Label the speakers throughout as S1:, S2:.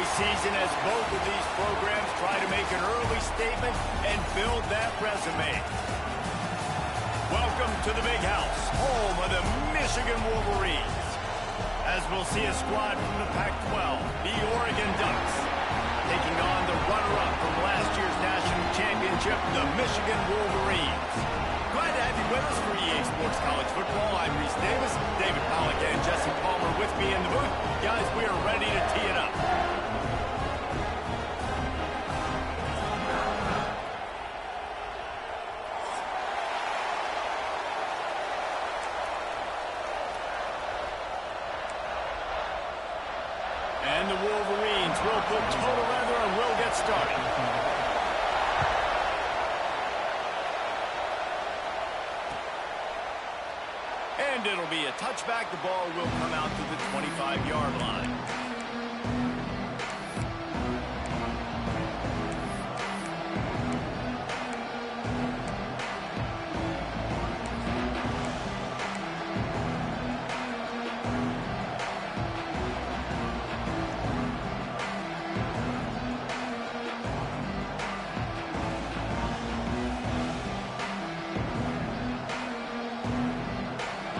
S1: early season as both of these programs try to make an early statement and build that resume. Welcome to the Big House, home of the Michigan Wolverines. As we'll see a squad from the Pac-12, the Oregon Ducks, taking on the runner-up from last year's national championship, the Michigan Wolverines. Glad to have you with us for EA Sports College Football. I'm Reese Davis, David Pollack and Jesse Palmer with me in the booth. Guys, we are ready to tee it up. And the Wolverines will put total leather and will get started. And it'll be a touchback. The ball will come out to the 25-yard line.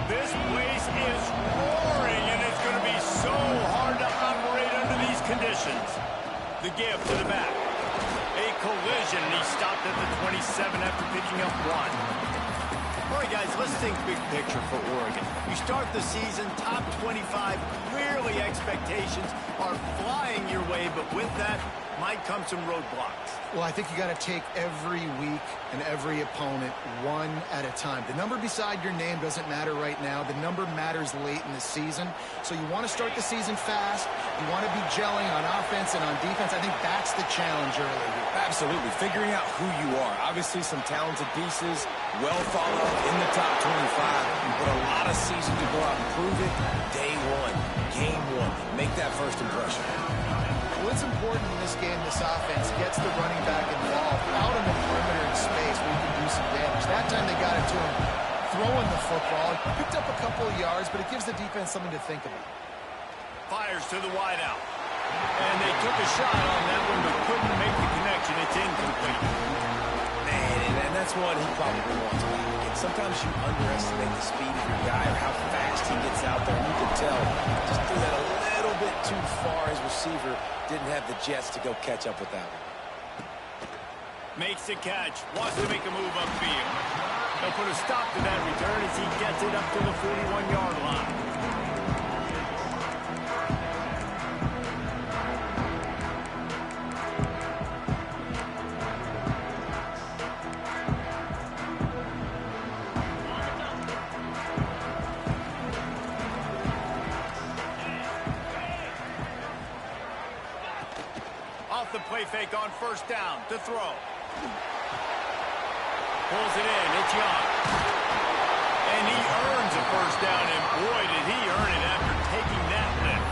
S1: This place is roaring, and it's going to be so hard to operate under these conditions. The give to the back. A collision, and he stopped at the 27 after picking up one. All right, guys, let's think big picture for Oregon. You start the season top 25. Clearly, expectations are flying your way, but with that might come some roadblocks.
S2: Well, I think you got to take every week and every opponent one at a time. The number beside your name doesn't matter right now. The number matters late in the season. So you want to start the season fast. You want to be gelling on offense and on defense. I think that's the challenge early here.
S3: Absolutely. Figuring out who you are. Obviously, some talented pieces, well thought of in the top 25, but a lot of season to go out and prove it. Day one, game one. Make that first impression.
S2: What's important in this game, this offense, gets the running back involved out on the perimeter in space where you can do some damage. That time they got it to him throwing the football. Picked up a couple of yards, but it gives the defense something to think about.
S1: Fires to the wideout. And they took a shot on that one, but couldn't make the connection. It's incomplete.
S3: Man, and that's one he probably wants back. And sometimes you underestimate the speed of your guy or how fast he gets out there. You can tell just threw that a little bit too far. His receiver didn't have the jets to go catch up with that one.
S1: Makes the catch. Wants to make a move upfield. They'll put a stop to that return as he gets it up to the 41-yard line. The play fake on first down to throw. Pulls it in. It's Young. And he earns a first down, and boy, did he earn it after taking that lift.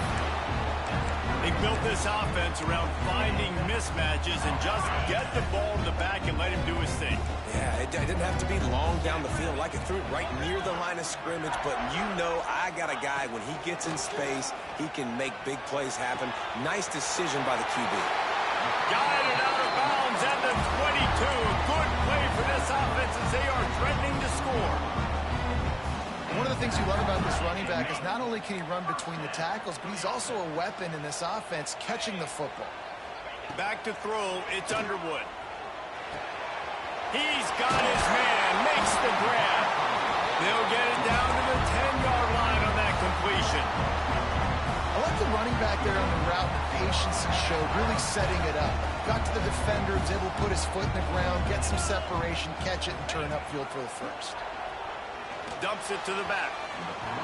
S1: They built this offense around finding mismatches and just get the ball in the back and let him do his thing.
S3: Yeah, it didn't have to be long down the field. Like it threw it right near the line of scrimmage, but you know I got a guy, when he gets in space, he can make big plays happen. Nice decision by the QB.
S1: Guided out of bounds at the 22. Good play for this offense as they are threatening to score.
S2: One of the things you love about this running back is not only can he run between the tackles, but he's also a weapon in this offense catching the football.
S1: Back to throw, it's Underwood. He's got his man, makes the grab. They'll get it down to the 10-yard line on that completion.
S2: I like the running back there on the route, the patience he showed, really setting it up. Got to the defender, was able to put his foot in the ground, get some separation, catch it, and turn upfield for the first.
S1: Dumps it to the back.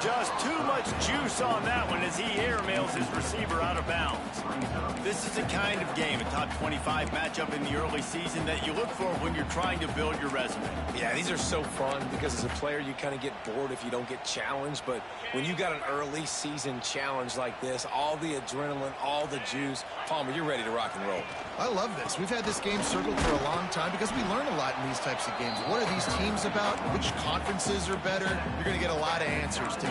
S1: Just too much juice on that one as he airmails his receiver out of bounds. This is the kind of game, a top 25 matchup in the early season, that you look for when you're trying to build your resume.
S3: Yeah, these are so fun because as a player you kind of get bored if you don't get challenged, but when you got an early season challenge like this, all the adrenaline, all the juice, Palmer, you're ready to rock and roll.
S2: I love this. We've had this game circled for a long time because we learn a lot in these types of games. What are these teams about? Which conferences are better? You're going to get a lot of answers today.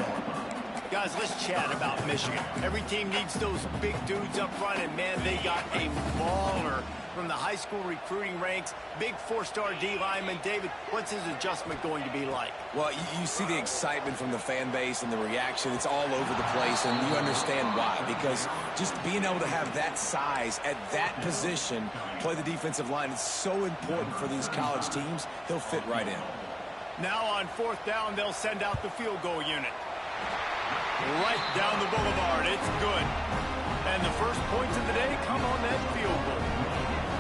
S1: Guys, let's chat about Michigan. Every team needs those big dudes up front, and, man, they got a mauler from the high school recruiting ranks. Big four-star D lineman. David, what's his adjustment going to be like?
S3: Well, you see the excitement from the fan base and the reaction. It's all over the place, and you understand why. Because just being able to have that size at that position, play the defensive line, is so important for these college teams. He'll fit right in.
S1: Now on fourth down, they'll send out the field goal unit. Right down the boulevard. It's good. And the first points of the day come on that field goal.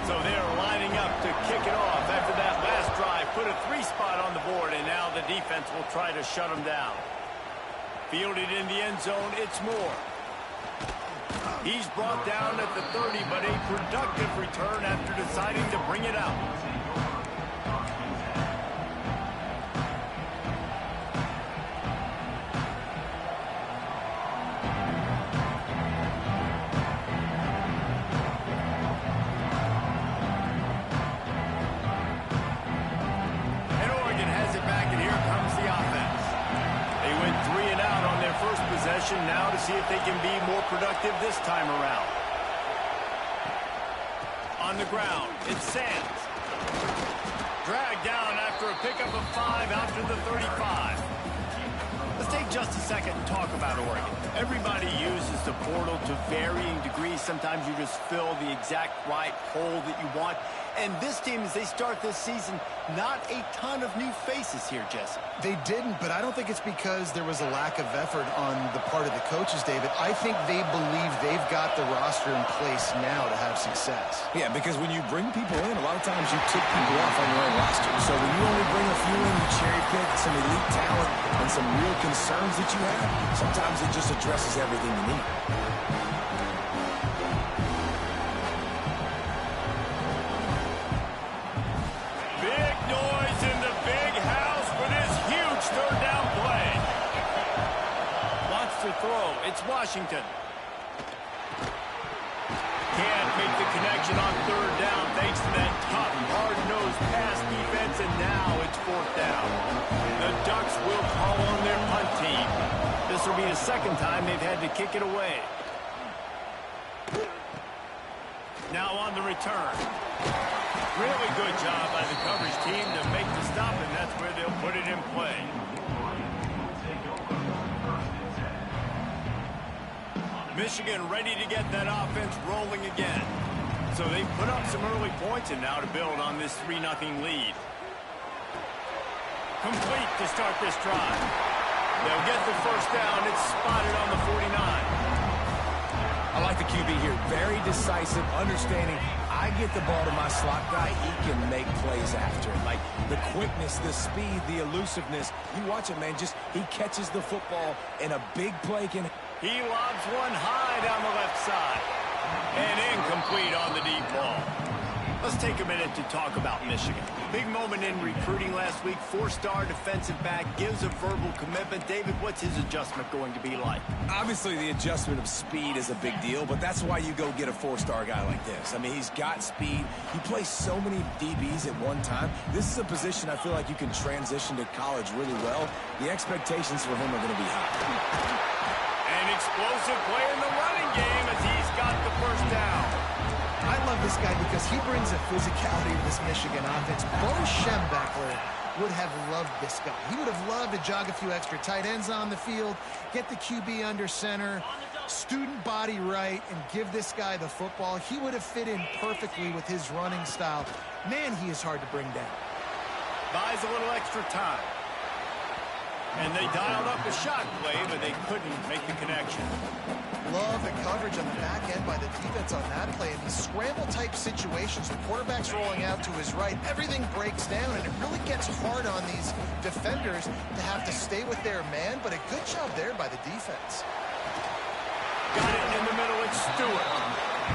S1: So they're lining up to kick it off after that last drive. Put a 3-spot on the board, and now the defense will try to shut them down. Fielded in the end zone, it's Moore. He's brought down at the 30, but a productive return after deciding to bring it out. Now to see if they can be more productive this time around. On the ground, it's Sands. Dragged down after a pickup of 5 out to the 35. Let's take just a second and talk about Oregon. Everybody uses the portal to varying degrees. Sometimes you just fill the exact right hole that you want. And this team, as they start this season, not a ton of new faces here, Jesse.
S2: They didn't, but I don't think it's because there was a lack of effort on the part of the coaches, David. I think they believe they've got the roster in place now to have success.
S3: Yeah, because when you bring people in, a lot of times you tick people off on your own roster. So when you only bring a few in, you cherry pick some elite talent and some real concerns that you have, sometimes it just addresses everything you need.
S1: It's Washington. Can't make the connection on third down thanks to that tough, hard-nosed pass defense, and now it's fourth down. The Ducks will call on their punt team. This will be the second time they've had to kick it away. Now on the return. Really good job by the coverage team to make the stop, and that's where they'll put it in play. Michigan ready to get that offense rolling again. So they put up some early points, and now to build on this 3-0 lead. Complete to start this drive. They'll get the first down. It's spotted on the 49.
S3: I like the QB here. Very decisive, understanding I get the ball to my slot guy, he can make plays after. Like the quickness, the speed, the elusiveness. You watch it, man. Just he catches the football, and a big play can...
S1: He lobs one high down the left side. And incomplete on the deep ball. Let's take a minute to talk about Michigan. Big moment in recruiting last week. 4-star defensive back gives a verbal commitment. David, what's his adjustment going to be like?
S3: Obviously, the adjustment of speed is a big deal, but that's why you go get a 4-star guy like this. I mean, he's got speed. He plays so many DBs at one time. This is a position I feel like you can transition to college really well. The expectations for him are going to be high.
S1: An explosive play in the running game as he's got the first down.
S2: I love this guy because he brings a physicality to this Michigan offense. Bo Schembechler would have loved this guy. He would have loved to jog a few extra tight ends on the field, get the QB under center, student body right, and give this guy the football. He would have fit in perfectly with his running style. Man, he is hard to bring down.
S1: Buys a little extra time. And they dialed up the shot play, but they couldn't make the connection.
S2: Love the coverage on the back end by the defense on that play. In these scramble-type situations, the quarterback's rolling out to his right. Everything breaks down, and it really gets hard on these defenders to have to stay with their man, but a good job there by the defense.
S1: Got it in the middle, it's Stewart.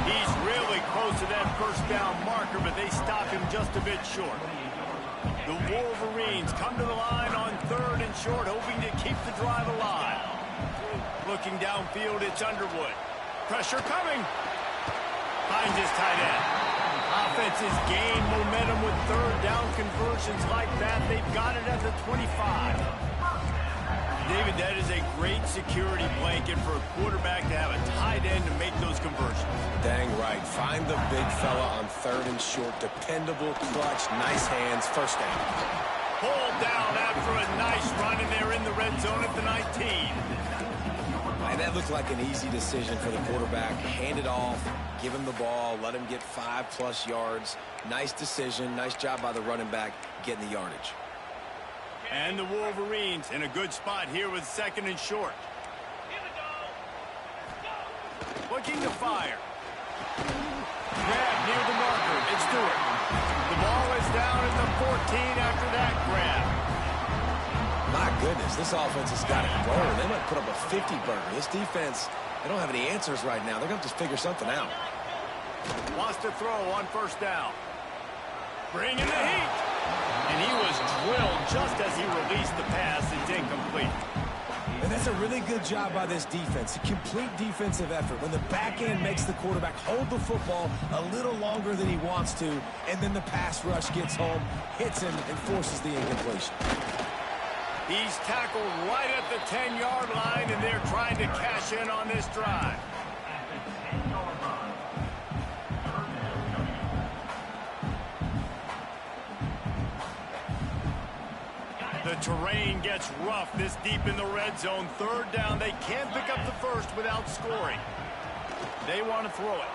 S1: He's really close to that first down marker, but they stop him just a bit short. The Wolverines come to the line on third and short, hoping to keep the drive alive. Looking downfield, it's Underwood. Pressure coming. Finds his tight end. Offenses gain momentum with third down conversions like that. They've got it at the 25. David, that is a great security blanket for a quarterback to have a tight end to make those conversions.
S3: Dang right. Find the big fella on 3rd and short. Dependable, clutch, nice hands, first down.
S1: Pulled down after a nice run, and they're in the red zone at the 19.
S3: And that looked like an easy decision for the quarterback. Hand it off, give him the ball, let him get 5+ yards. Nice decision. Nice job by the running back getting the yardage.
S1: And the Wolverines in a good spot here with 2nd and short. Looking to fire. Grab near the marker. It's Stewart. The ball is down at the 14 after that grab.
S3: My goodness, this offense has got it rolling. They might put up a 50-burger. This defense, they don't have any answers right now. They're going to just figure something out.
S1: Wants to throw on 1st down. Bringing the heat. And he was drilled just as he released the pass. It's incomplete.
S3: And that's a really good job by this defense. A complete defensive effort. When the back end makes the quarterback hold the football a little longer than he wants to, and then the pass rush gets home, hits him, and forces the incompletion.
S1: He's tackled right at the 10-yard line, and they're trying to cash in on this drive. The terrain gets rough this deep in the red zone. 3rd down. They can't pick up the first without scoring. They want to throw it.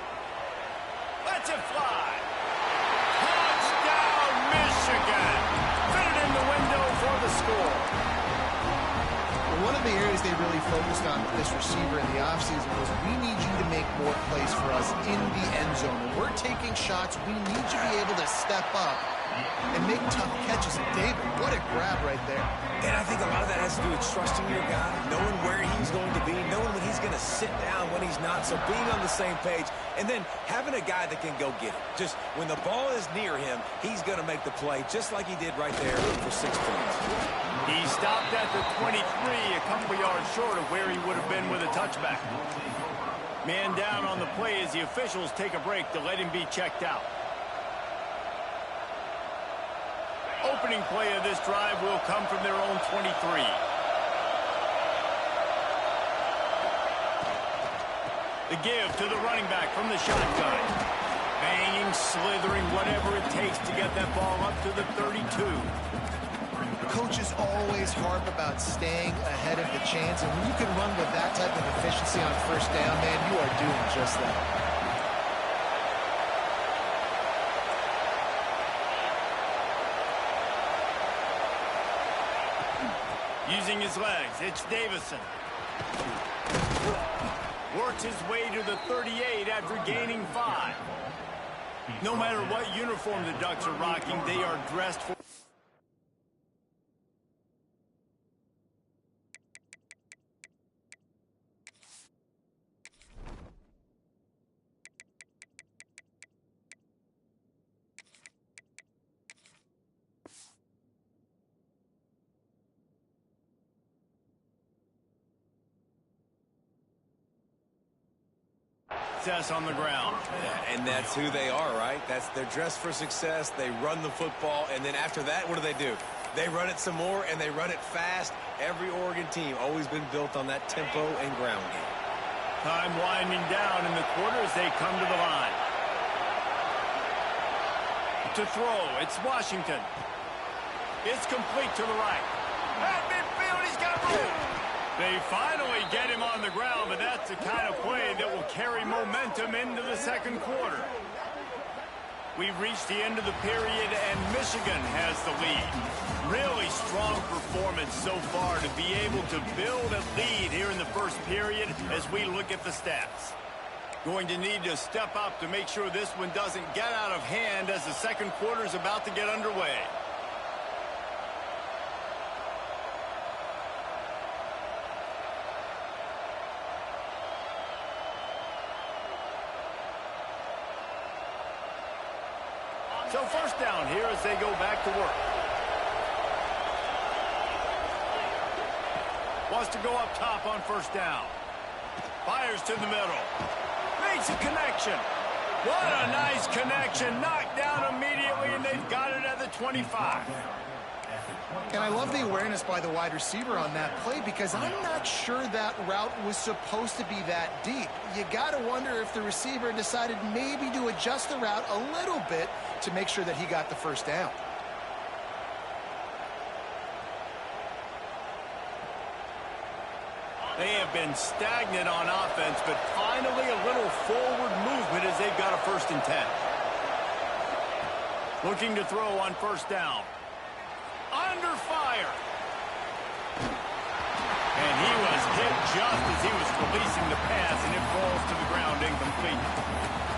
S1: Let's it fly. Touchdown, Michigan. Fit it in the window for the score.
S2: One of the areas they really focused on with this receiver in the offseason was, we need you to make more plays for us in the end zone. When we're taking shots, we need you to be able to step up and make tough catches. And David, what a grab right there.
S3: And I think a lot of that has to do with trusting your guy, knowing where he's going to be, knowing when he's going to sit down, when he's not, so being on the same page, and then having a guy that can go get it. Just when the ball is near him, he's going to make the play, just like he did right there for 6 points.
S1: He stopped at the 23, a couple yards short of where he would have been with a touchback. Man down on the play as the officials take a break to let him be checked out. Opening play of this drive will come from their own 23. The give to the running back from the shotgun. Banging, slithering, whatever it takes to get that ball up to the 32.
S2: Coaches always harp about staying ahead of the chains, and when you can run with that type of efficiency on 1st down, man, you are doing just that.
S1: Using his legs, it's Davison. Works his way to the 38 after gaining 5. No matter what uniform the Ducks are rocking, they are dressed for. Success on the ground.
S3: Yeah, and that's who they are, right? They're dressed for success. They run the football, and then after that, what do? They run it some more, and they run it fast. Every Oregon team always been built on that tempo and ground game.
S1: Time winding down in the quarter as they come to the line. To throw, it's Washington. It's complete to the right. At midfield, he's got room. They finally get him on the ground, but that's the kind of play that will carry momentum into the 2nd quarter. We've reached the end of the period, and Michigan has the lead. Really strong performance so far to be able to build a lead here in the 1st period as we look at the stats. Going to need to step up to make sure this one doesn't get out of hand as the 2nd quarter is about to get underway. So 1st down here as they go back to work. Wants to go up top on 1st down. Fires to the middle. Makes a connection. What a nice connection. Knocked down immediately, and they've got it at the 25.
S2: And I love the awareness by the wide receiver on that play because I'm not sure that route was supposed to be that deep. You got to wonder if the receiver decided maybe to adjust the route a little bit to make sure that he got the first down.
S1: They have been stagnant on offense, but finally a little forward movement as they've got a 1st and 10. Looking to throw on 1st down. Under fire. And he was hit just as he was releasing the pass, and it falls to the ground incomplete.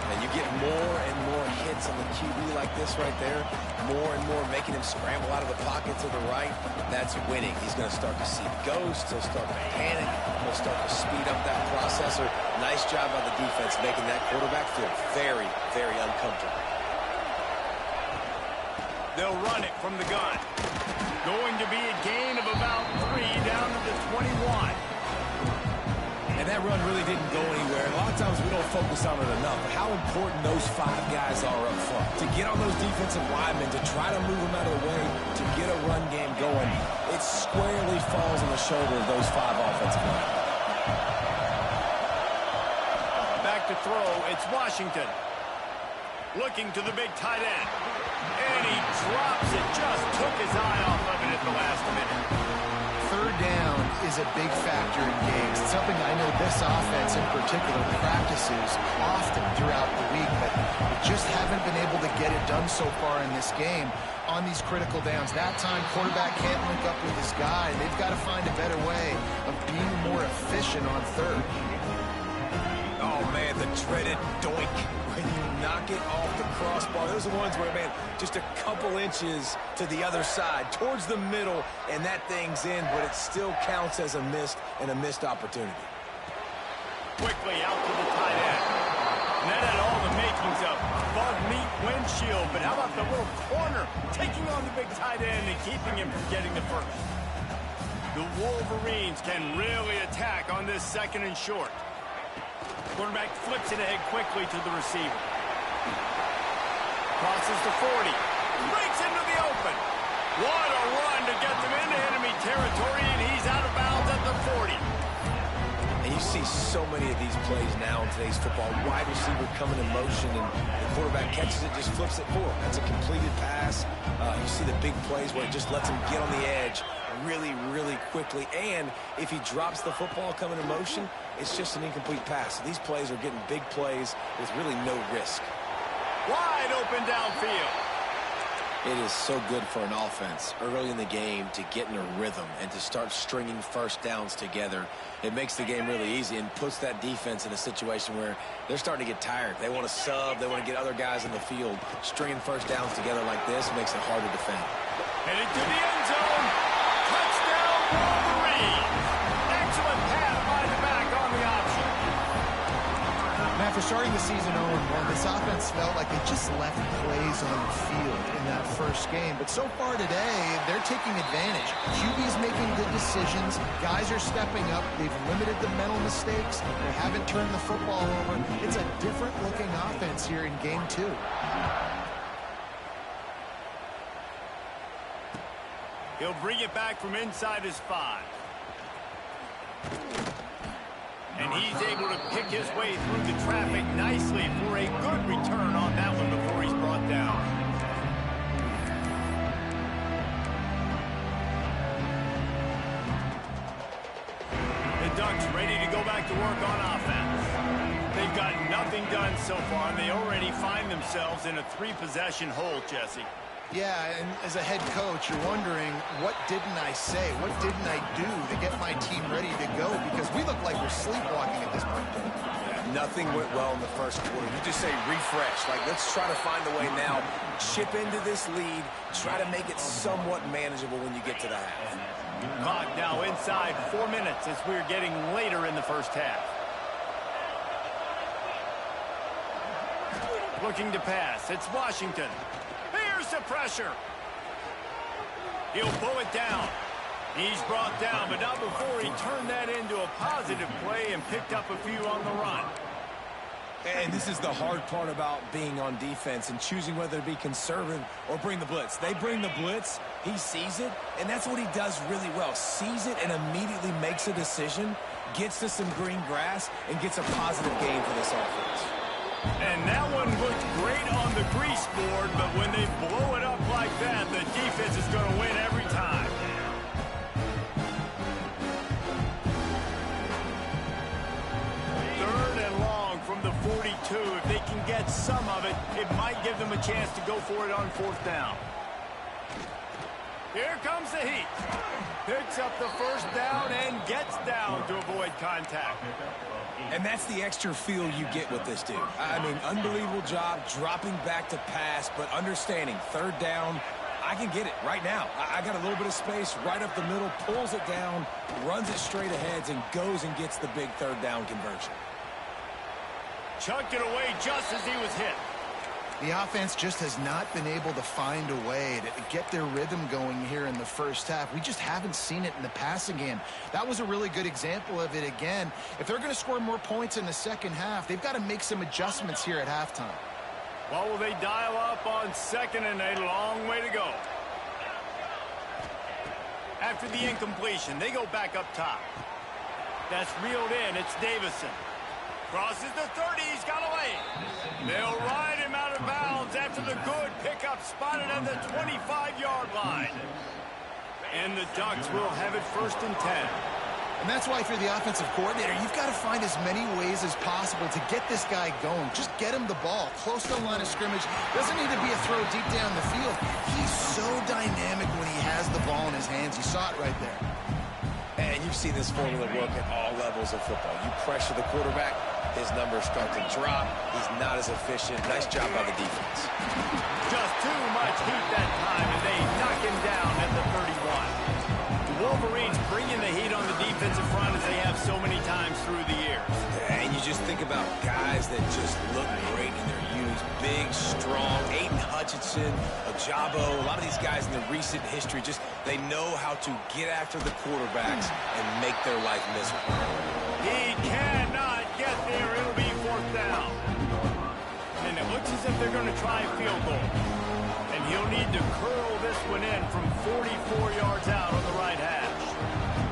S3: And you get more and more hits on the QB like this right there. More and more making him scramble out of the pocket to the right. That's winning. He's going to start to see ghosts. He'll start to panic. He'll start to speed up that processor. Nice job by the defense making that quarterback feel very, very uncomfortable.
S1: They'll run it from the gun. Going to be a gain of about 3 down to the 21.
S3: And that run really didn't go anywhere. And a lot of times we don't focus on it enough. But how important those 5 guys are up front. To get on those defensive linemen, to try to move them out of the way, to get a run game going, it squarely falls on the shoulder of those 5 offensive linemen.
S1: Back to throw, it's Washington. Looking to the big tight end. And he drops it, just took his eye off of it at the last minute.
S2: 3rd down is a big factor in games. It's something I know this offense in particular practices often throughout the week, but they just haven't been able to get it done so far in this game on these critical downs. That time, quarterback can't link up with his guy, and they've got to find a better way of being more efficient on 3rd.
S3: Oh, man, the dreaded doink. When you knock it off the crossbar, those are the ones where, man, just a couple inches to the other side, towards the middle, and that thing's in, but it still counts as a missed opportunity.
S1: Quickly out to the tight end. And that had all the makings of bug meat windshield, but how about the little corner taking on the big tight end and keeping him from getting the first? The Wolverines can really attack on this 2nd and short. Quarterback flips it ahead quickly to the receiver. Crosses the 40. Breaks into the open. What a run to get them into enemy territory, and he's out of bounds at the 40.
S3: And you see so many of these plays now in today's football. Wide receiver coming in motion, and the quarterback catches it, just flips it forward. That's a completed pass. You see the big plays where it just lets him get on the edge really, really quickly. And if he drops the football coming in motion, it's just an incomplete pass. So these plays are getting big plays with really no risk.
S1: Wide open downfield.
S3: It is so good for an offense early in the game to get in a rhythm and to start stringing 1st downs together. It makes the game really easy and puts that defense in a situation where they're starting to get tired. They want to sub. They want to get other guys in the field. Stringing 1st downs together like this makes it hard to defend.
S1: Headed to the end zone. Touchdown, Wolverines. Excellent pass by the back on the option.
S2: Now, after starting the season 0-1, this offense felt like they just left plays on the field in that 1st game. But so far today, they're taking advantage. QB's making good decisions. Guys are stepping up. They've limited the mental mistakes. They haven't turned the football over. It's a different-looking offense here in Game 2.
S1: He'll bring it back from inside his 5. And he's able to pick his way through the traffic nicely for a good return on that one before he's brought down. The Ducks ready to go back to work on offense. They've got nothing done so far, and they already find themselves in a 3-possession hole, Jesse.
S2: Yeah, and as a head coach, you're wondering, what didn't I say? What didn't I do to get my team ready to go? Because we look like we're sleepwalking at this point.
S3: Nothing went well in the 1st quarter. You just say refresh. Like, let's try to find a way now. Chip into this lead. Try to make it somewhat manageable when you get to the half.
S1: Clock now inside 4 minutes as we're getting later in the 1st half. Looking to pass. It's Washington. Here's the pressure. He'll pull it down. He's brought down, but not before he turned that into a positive play and picked up a few on the run.
S3: And this is the hard part about being on defense and choosing whether to be conservative or bring the blitz. They bring the blitz, he sees it, and that's what he does really well. Sees it and immediately makes a decision, gets to some green grass, and gets a positive gain for this offense.
S1: And that one looked great on the grease board, but when they blow it up like that, the defense is going to win every time. Third and long from the 42. If they can get some of it, it might give them a chance to go for it on fourth down. Here comes the heat. Picks up the first down and gets down to avoid contact.
S3: And that's the extra feel you get with this dude. I mean, unbelievable job dropping back to pass, but understanding third down, I can get it right now. I got a little bit of space right up the middle, pulls it down, runs it straight ahead, and goes and gets the big third down conversion.
S1: Chucked it away just as he was hit.
S2: The offense just has not been able to find a way to get their rhythm going here in the first half. We just haven't seen it in the passing game. That was a really good example of it again. If they're going to score more points in the second half, they've got to make some adjustments here at halftime.
S1: Well, will they dial up on second and a long way to go? After the incompletion, they go back up top. That's reeled in. It's Davison. Crosses the 30. He's got away. They'll ride him out of bounds after the good pickup spotted at the 25-yard line. And the Ducks will have it first and 10.
S2: And that's why if you're the offensive coordinator, you've got to find as many ways as possible to get this guy going. Just get him the ball close to the line of scrimmage. Doesn't need to be a throw deep down the field. He's so dynamic when he has the ball in his hands. You saw it right there.
S3: And you've seen this formula work at all levels of football. You pressure the quarterback, his numbers start to drop. He's not as efficient. Nice job by the defense.
S1: Just too much heat that time, and they knock him down at the 31. The Wolverines bringing the heat on the defensive front as they have so many times through the years.
S3: And you just think about guys that just look great in their youth. Big, strong, Aiden Hutchinson, Ojabo, a lot of these guys in the recent history, just they know how to get after the quarterbacks and make their life miserable.
S1: He cannot get there. It'll be fourth down. And it looks as if they're going to try a field goal. And he'll need to curl this one in from 44 yards out on the right hash.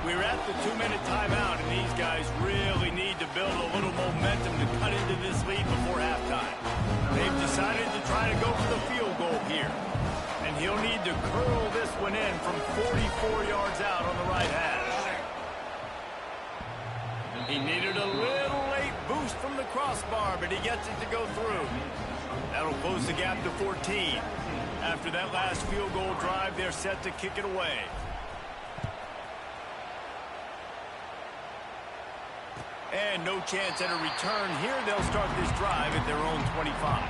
S1: We're at the 2-minute timeout, and these guys really need to build a little momentum to cut into this lead before halftime. They've decided to try to go for the field goal here. And he'll need to curl this one in from 44 yards out on the right hash. He needed a little late boost from the crossbar, but he gets it to go through. That'll close the gap to 14. After that last field goal drive, they're set to kick it away. And no chance at a return here. They'll start this drive at their own 25.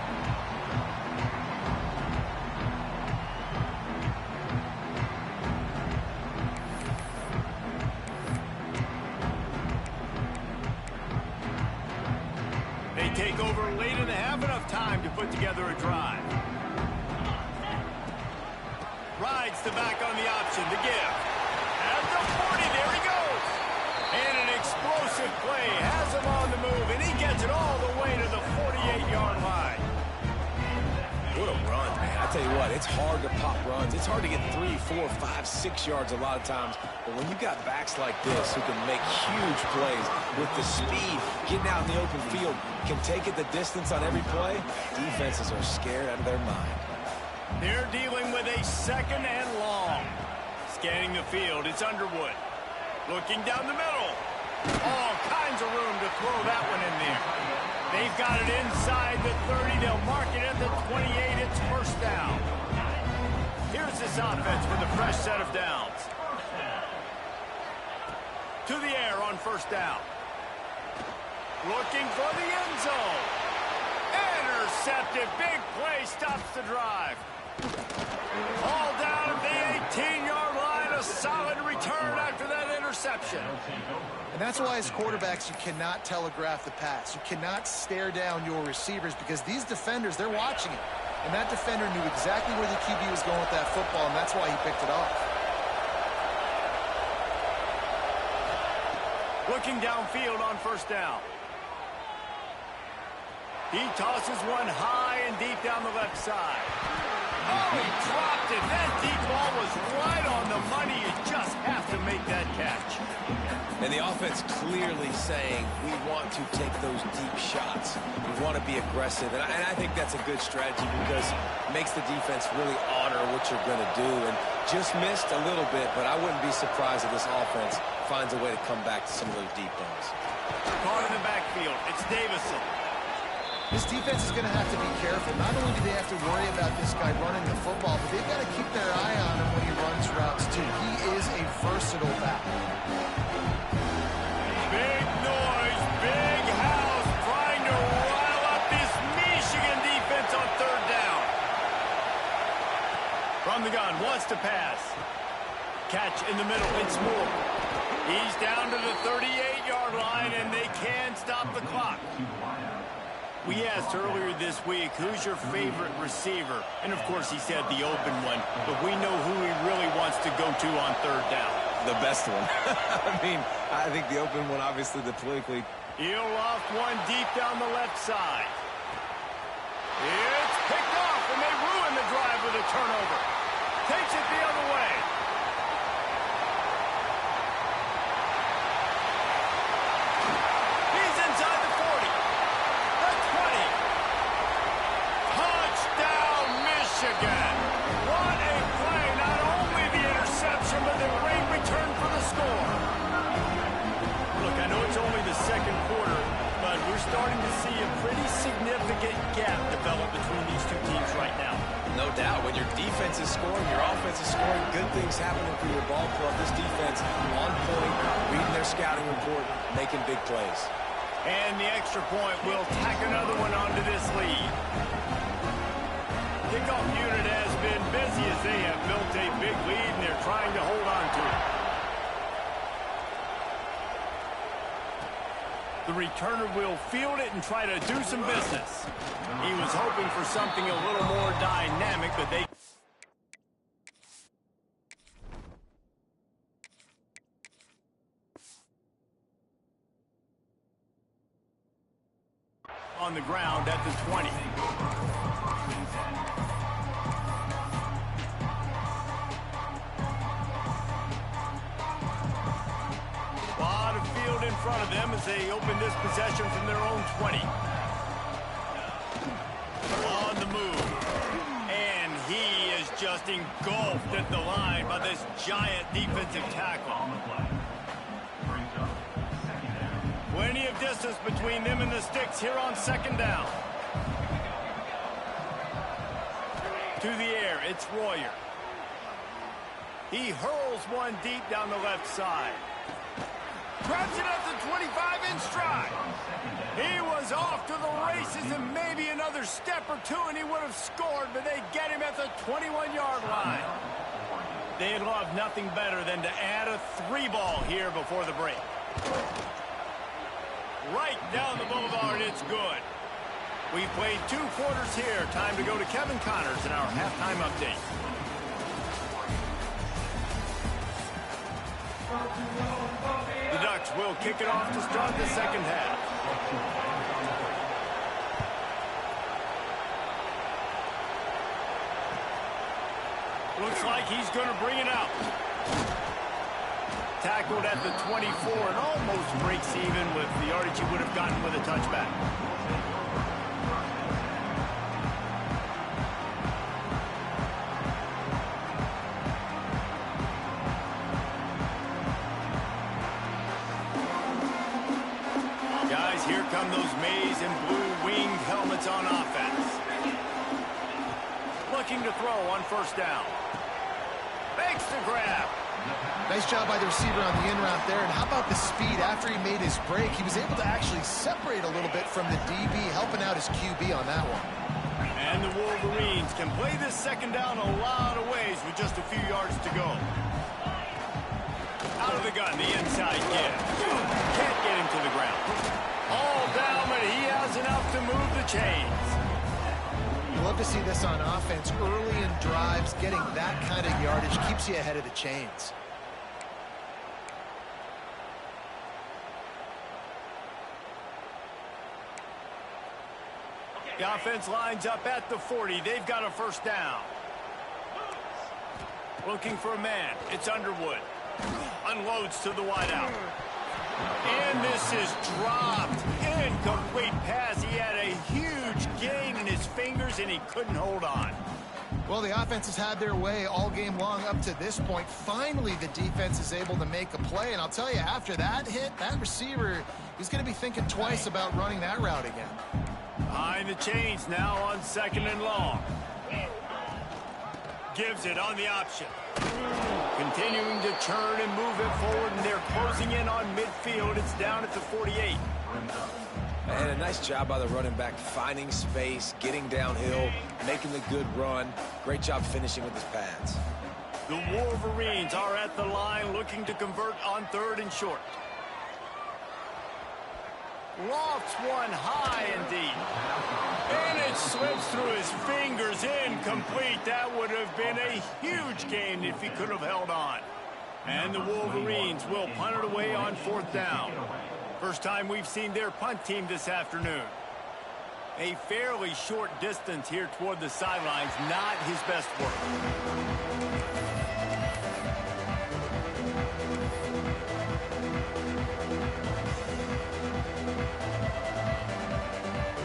S1: Take over late in the half, enough time to put together a drive. Rides the back on the option, the give. At the 40, there he goes. And an explosive play has him on the move, and he gets it all the way to the 48-yard line.
S3: What a run, man. I tell you what, it's hard to pop runs. It's hard to get 3, 4, 5, 6 yards a lot of times. But when you got backs like this who can make huge plays with the speed, getting out in the open field, can take it the distance on every play, defenses are scared out of their mind.
S1: They're dealing with a second and long. Scanning the field, it's Underwood. Looking down the middle. All kinds of room to throw that one in there. They've got it inside the 30. They'll mark it at the 28. It's first down. Here's this offense with a fresh set of downs. To the air on first down. Looking for the end zone. Intercepted. Big play stops the drive. All down at the 18-yard line. A solid return after that interception.
S2: And that's why as quarterbacks you cannot telegraph the pass. You cannot stare down your receivers because these defenders, they're watching it. And that defender knew exactly where the QB was going with that football, and that's why he picked it off.
S1: Looking downfield on first down. He tosses one high and deep down the left side. Oh, he dropped it. That deep ball was right on the money. You just have to make that catch.
S3: And the offense clearly saying, we want to take those deep shots. We want to be aggressive. And I think that's a good strategy because it makes the defense really honor what you're going to do. And just missed a little bit, but I wouldn't be surprised if this offense finds a way to come back to some of those deep ones.
S1: Caught in the backfield. It's Davison.
S2: This defense is going to have to be careful. Not only do they have to worry about this guy running the football, but they've got to keep their eye on him when he runs routes, too. He is a versatile back.
S1: Big noise, big house, trying to rile up this Michigan defense on third down. From the gun, wants to pass. Catch in the middle, it's Moore. He's down to the 38-yard line, and they can stop the clock. We asked earlier this week, who's your favorite receiver? And, of course, he said the open one. But we know who he really wants to go to on third down.
S3: The best one. I mean, I think the open one, obviously, the politically.
S1: He'll loft one deep down the left side. It's picked off, and they ruin the drive with a turnover. Takes it the other way. He's inside the 40. The 20. Touchdown, Michigan. What a play. Not only the interception, but the great return for the score. Look, I know it's only the second quarter, but we're starting to see a pretty significant gap develop between these two teams right now.
S3: No doubt. When your defense is scoring, your offense is scoring, good things happening for your ball club. This defense on point, reading their scouting report, making big plays.
S1: And the extra point will tack another one onto this lead. Kickoff unit has been busy as they have built a big lead, and they're trying to hold on to it. The returner will field it and try to do some business. He was hoping for something a little more dynamic, but they... on the ground at the 20. Lot of field in front of them as they open this possession from their own 20. On the move. And he is just engulfed at the line by this giant defensive tackle. Plenty of distance between them and the sticks here on second down. To the air, it's Royer. He hurls one deep down the left side. Grabs it at the 25 in stride. He was off to the races and maybe another step or two and he would have scored, but they get him at the 21-yard line. They'd love nothing better than to add a 3-ball here before the break. Right down the boulevard, it's good. We've played 2 quarters here. Time to go to Kevin Connors in our halftime update. The Ducks will kick it off to start the second half. Looks like he's going to bring it out. Tackled at the 24 and almost breaks even with the yardage he would have gotten with a touchback. Guys, here come those maize and blue winged helmets on offense. Looking to throw on first down. Makes the grab.
S2: Nice job by the receiver on the in route there. And how about the speed after he made his break? He was able to actually separate a little bit from the DB, helping out his QB on that one.
S1: And the Wolverines can play this second down a lot of ways with just a few yards to go. Out of the gun, the inside give. Can't get him to the ground. All down, but he has enough to move the chains.
S2: You love to see this on offense. Early in drives, getting that kind of yardage keeps you ahead of the chains.
S1: The offense lines up at the 40. They've got a first down. Looking for a man. It's Underwood. Unloads to the wideout. And this is dropped. Incomplete pass. He had a huge gain in his fingers, and he couldn't hold on.
S2: Well, the offense has had their way all game long up to this point. Finally, the defense is able to make a play. And I'll tell you, after that hit, that receiver is going to be thinking twice about running that route again.
S1: Behind the chains now on 2nd and long. Gives it on the option. Continuing to turn and move it forward, and they're closing in on midfield. It's down at the 48.
S3: And a nice job by the running back, finding space, getting downhill, making the good run. Great job finishing with his pads.
S1: The Wolverines are at the line looking to convert on 3rd and short. Lofts one high and deep. And it slips through his fingers, incomplete. That would have been a huge gain if he could have held on. And the Wolverines will punt it away on 4th down. First time we've seen their punt team this afternoon. A fairly short distance here toward the sidelines, not his best work.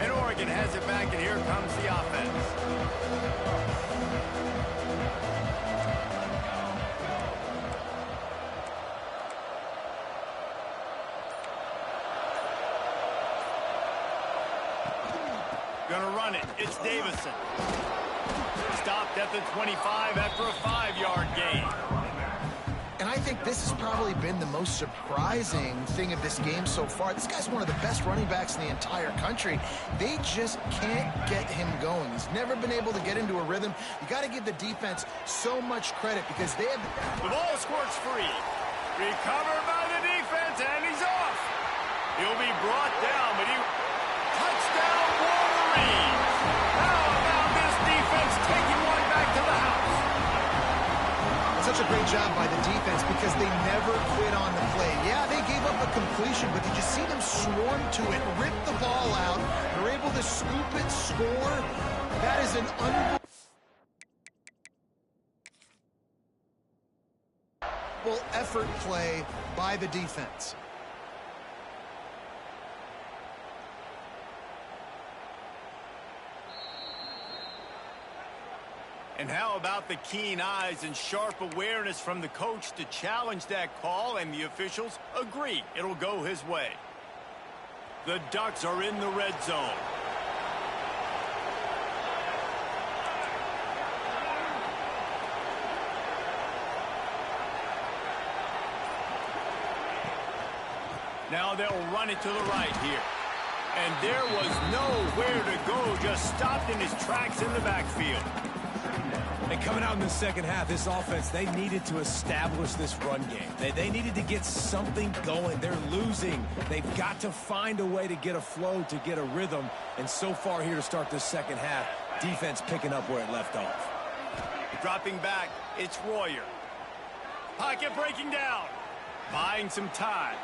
S1: And Oregon has it back, and here comes the offense. Gonna run it. It's Davison. Stopped at the 25 after a 5-yard gain.
S2: And I think this has probably been the most surprising thing of this game so far. This guy's one of the best running backs in the entire country. They just can't get him going. He's never been able to get into a rhythm. You got to give the defense so much credit because they have...
S1: The ball squirts free. Recovered by the defense, and he's off. He'll be brought down, but he... Touchdown, Wolverines! How about this defense taking one back to the house?
S2: Such a great job by the defense because they never quit on the play. Yeah, they gave up a completion, but did you see them swarm to it, rip the ball out? They're able to scoop it, score. That is an unbelievable effort play by the defense.
S1: And how about the keen eyes and sharp awareness from the coach to challenge that call, and the officials agree it'll go his way. The Ducks are in the red zone. Now they'll run it to the right here. And there was nowhere to go, just stopped in his tracks in the backfield.
S3: And coming out in the second half, this offense, they needed to establish this run game. They needed to get something going. They're losing. They've got to find a way to get a flow, to get a rhythm. And so far here to start this second half, defense picking up where it left off.
S1: Dropping back, it's Royer. Pocket breaking down. Buying some time.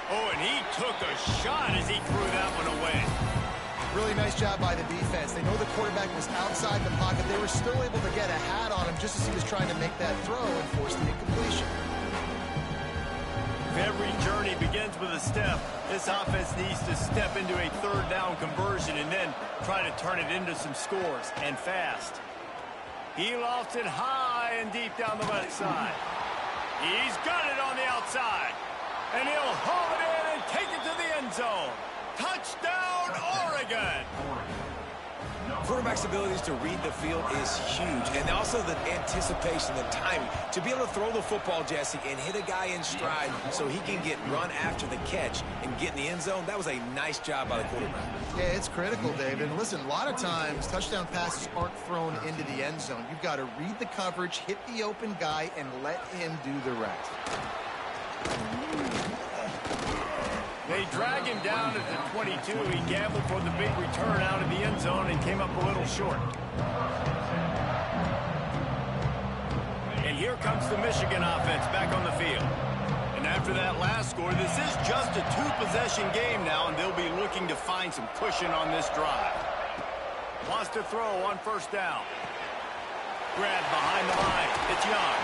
S1: Oh, and he took a shot as he threw that one away.
S2: Really nice job by the defense. They know the quarterback was outside the pocket. They were still able to get a hat on him just as he was trying to make that throw and force the incompletion.
S1: If every journey begins with a step, this offense needs to step into a 3rd down conversion and then try to turn it into some scores, and fast. He lofts it high and deep down the left side. He's got it on the outside. And he'll haul it in and take it to the end zone. Touchdown, Oregon!
S3: Quarterback's abilities to read the field is huge, and also the anticipation, the timing. To be able to throw the football, Jesse, and hit a guy in stride so he can get run after the catch and get in the end zone, that was a nice job by the quarterback.
S2: Yeah, it's critical, David. And listen, a lot of times touchdown passes aren't thrown into the end zone. You've got to read the coverage, hit the open guy, and let him do the rest.
S1: They drag him down at the 22. He gambled for the big return out of the end zone and came up a little short. And here comes the Michigan offense back on the field. And after that last score, this is just a 2-possession game now, and they'll be looking to find some cushion on this drive. Wants to throw on first down. Grab behind the line. It's Young.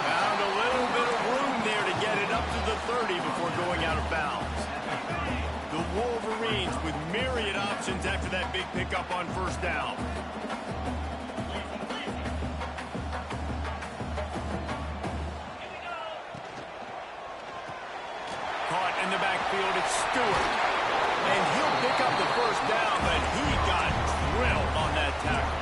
S1: Found a little bit of room there to get it up to the 30 before going out of bounds. The Wolverines with myriad options after that big pickup on first down. Caught in the backfield, it's Stewart. And he'll pick up the first down, but he got drilled on that tackle.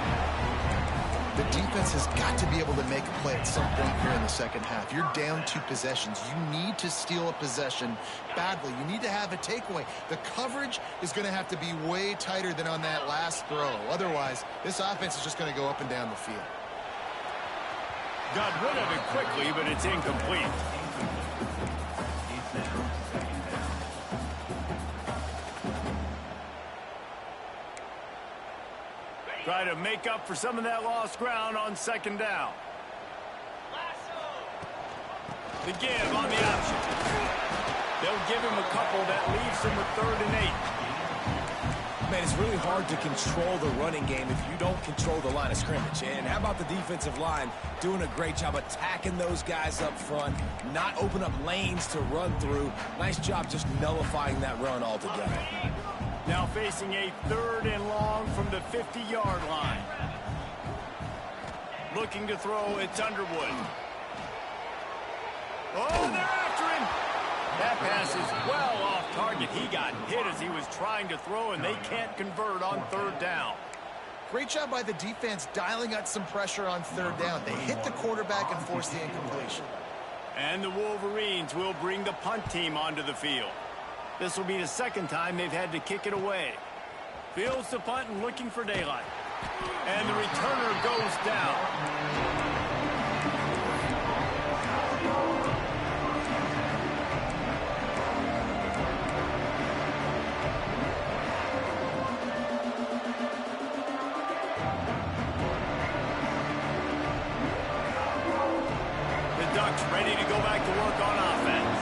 S2: The defense has got to be able to make a play at some point here in the second half. You're down 2 possessions. You need to steal a possession badly. You need to have a takeaway. The coverage is going to have to be way tighter than on that last throw. Otherwise, this offense is just going to go up and down the field.
S1: Got rid of it quickly, but it's incomplete. Try to make up for some of that lost ground on second down. The give on the option. They'll give him a couple that leaves him with 3rd and 8.
S3: Man, it's really hard to control the running game if you don't control the line of scrimmage. And how about the defensive line doing a great job attacking those guys up front, not open up lanes to run through. Nice job just nullifying that run altogether.
S1: Now facing a 3rd and long from the 50-yard line. Looking to throw, it's Underwood. Oh, they're after him. That pass is well off target. He got hit as he was trying to throw, and they can't convert on 3rd down.
S2: Great job by the defense dialing out some pressure on 3rd down. They hit the quarterback and forced the incompletion.
S1: And the Wolverines will bring the punt team onto the field. This will be the 2nd time they've had to kick it away. Fields the punt and looking for daylight. And the returner goes down. The Ducks ready to go back to work on offense.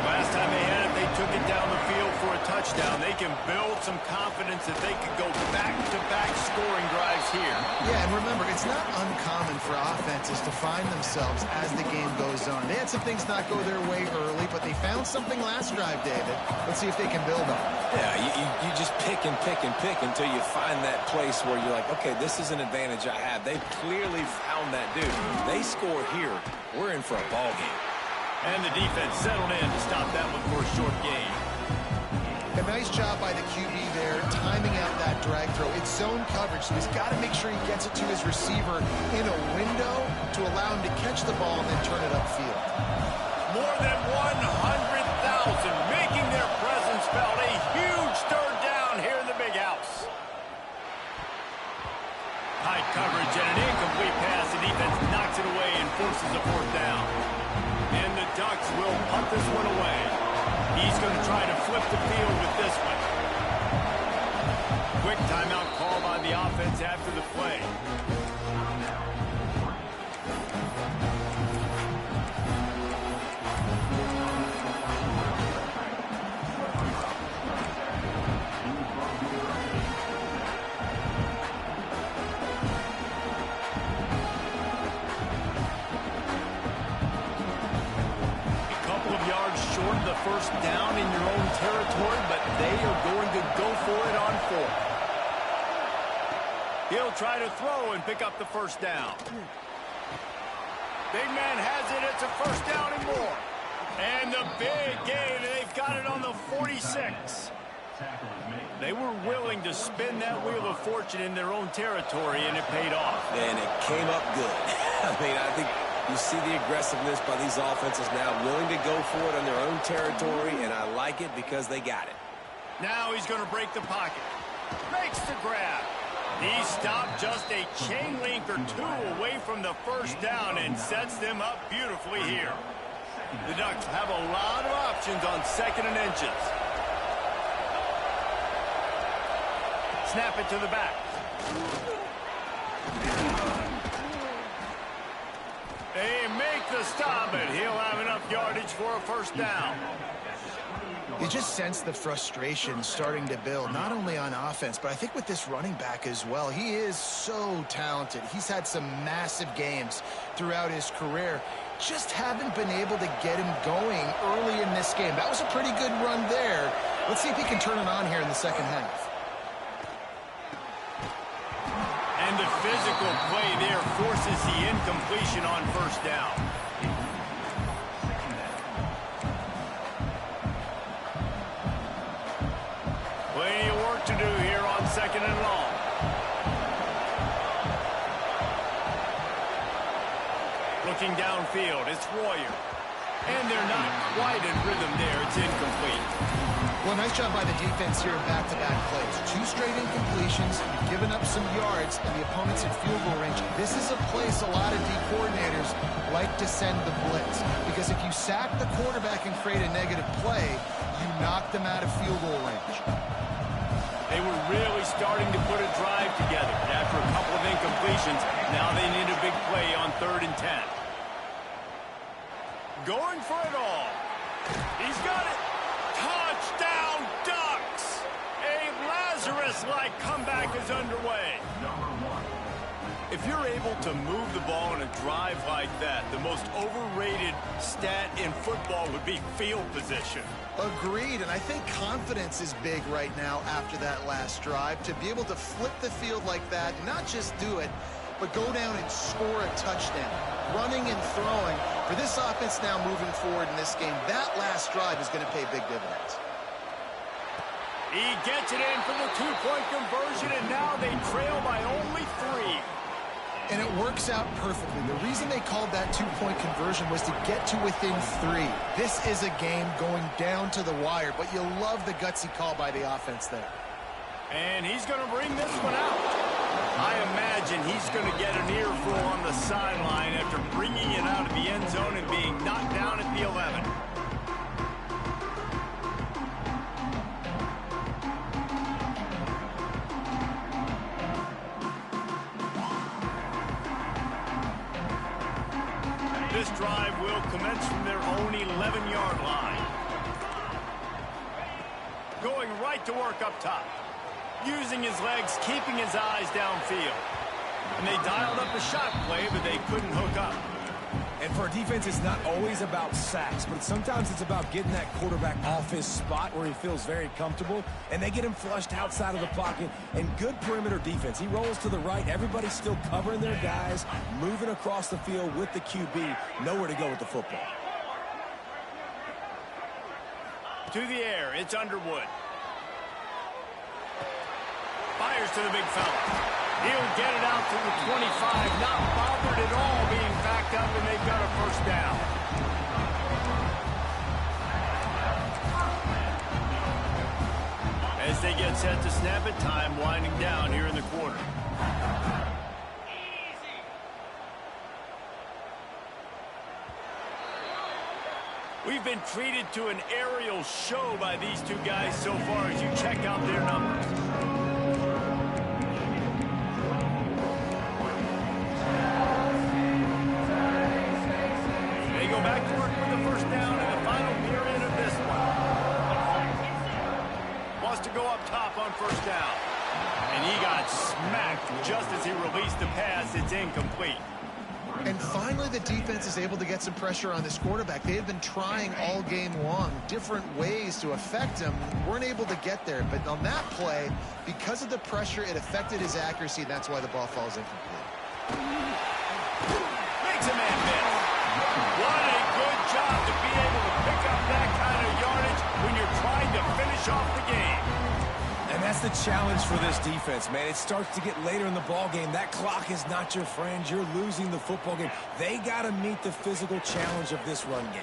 S1: Last time they had it, they took it down the field for a touchdown. They can build some confidence that they could go back-to-back scoring drives here.
S2: Yeah, and remember, it's not uncommon for offenses to find themselves as the game goes on. They had some things not go their way early, but they found something last drive, David. Let's see if they can build on it.
S3: Yeah, you just pick and pick and pick until you find that place where you're like, okay, this is an advantage I have. They clearly found that dude. They score here, we're in for a ball game.
S1: And the defense settled in to stop that one for a short gain.
S2: A nice job by the QB there, timing out that drag throw. It's zone coverage, so he's got to make sure he gets it to his receiver in a window to allow him to catch the ball and then turn it upfield.
S1: More than 100,000 making their presence felt. A huge 3rd down here in the big house. High coverage and an incomplete pass. The defense knocks it away and forces a 4th down. And the Ducks will punt this one away. He's going to try to flip the field with this one. Quick timeout call by the offense after the play. The 1st down in your own territory, but they are going to go for it on 4th. He'll try to throw and pick up the 1st down. Big man has it. It's a 1st down and more. And the big gain, they've got it on the 46. They were willing to spin that wheel of fortune in their own territory, and it paid off.
S3: And it came up good. I mean, I think you see the aggressiveness by these offenses now, willing to go for it on their own territory, and I like it because they got it.
S1: Now he's going to break the pocket. Makes the grab. He stopped just a chain link or 2 away from the 1st down and sets them up beautifully here. The Ducks have a lot of options on 2nd and inches. Snap it to the back. They make the stop, and he'll have enough yardage for a 1st down.
S2: You just sense the frustration starting to build, not only on offense, but I think with this running back as well. He is so talented. He's had some massive games throughout his career. Just haven't been able to get him going early in this game. That was a pretty good run there. Let's see if he can turn it on here in the second half.
S1: And the physical play there forces the incompletion on first down. Plenty of work to do here on second and long. Looking downfield, it's Royer. And they're not quite in rhythm there. It's incomplete.
S2: Well, nice job by the defense here in back-to-back plays. 2 straight incompletions, you've given up some yards, and the opponent's in field goal range. This is a place a lot of D coordinators like to send the blitz, because if you sack the quarterback and create a negative play, you knock them out of field goal range.
S1: They were really starting to put a drive together. After a couple of incompletions, now they need a big play on 3rd and 10. Going for it all. He's got it. Touchdown, Ducks! A Lazarus-like comeback is underway. If you're able to move the ball in a drive like that, the most overrated stat in football would be field position.
S2: Agreed, and I think confidence is big right now after that last drive. To be able to flip the field like that, not just do it, but go down and score a touchdown. Running and throwing. For this offense now moving forward in this game, that last drive is going to pay big dividends.
S1: He gets it in for the 2-point conversion, and now they trail by only 3.
S2: And it works out perfectly. The reason they called that 2-point conversion was to get to within 3. This is a game going down to the wire, but you love the gutsy call by the offense there.
S1: And he's going to bring this one out. I imagine he's going to get an earful on the sideline after bringing it out of the end zone and being knocked down at the 11. This drive will commence from their own 11-yard line. Going right to work up top. Using his legs, keeping his eyes downfield. And they dialed up a shot play, but they couldn't hook up.
S3: And for a defense, it's not always about sacks, but sometimes it's about getting that quarterback off his spot where he feels very comfortable, and they get him flushed outside of the pocket. And good perimeter defense. He rolls to the right. Everybody's still covering their guys, moving across the field with the QB. Nowhere to go with the football.
S1: To the air, it's Underwood. Fires to the big fella. He'll get it out to the 25. Not bothered at all being backed up, and they've got a first down. As they get set to snap it, time winding down here in the quarter. We've been treated to an aerial show by these two guys so far as you check out their numbers. They go back to work with the first down in the final period of this one. Wants to go up top on first down. And he got smacked just as he released the pass. It's incomplete.
S2: And finally, the defense is able to get some pressure on this quarterback. They had been trying all game long different ways to affect him. Weren't able to get there. But on that play, because of the pressure, it affected his accuracy. That's why the ball falls incomplete.
S1: Makes a man miss. What a good job to be able to pick up that kind of yardage when you're trying to finish off the game.
S3: And that's the challenge for this defense, man. It starts to get later in the ball game. That clock is not your friend. You're losing the football game. They got to meet the physical challenge of this run game.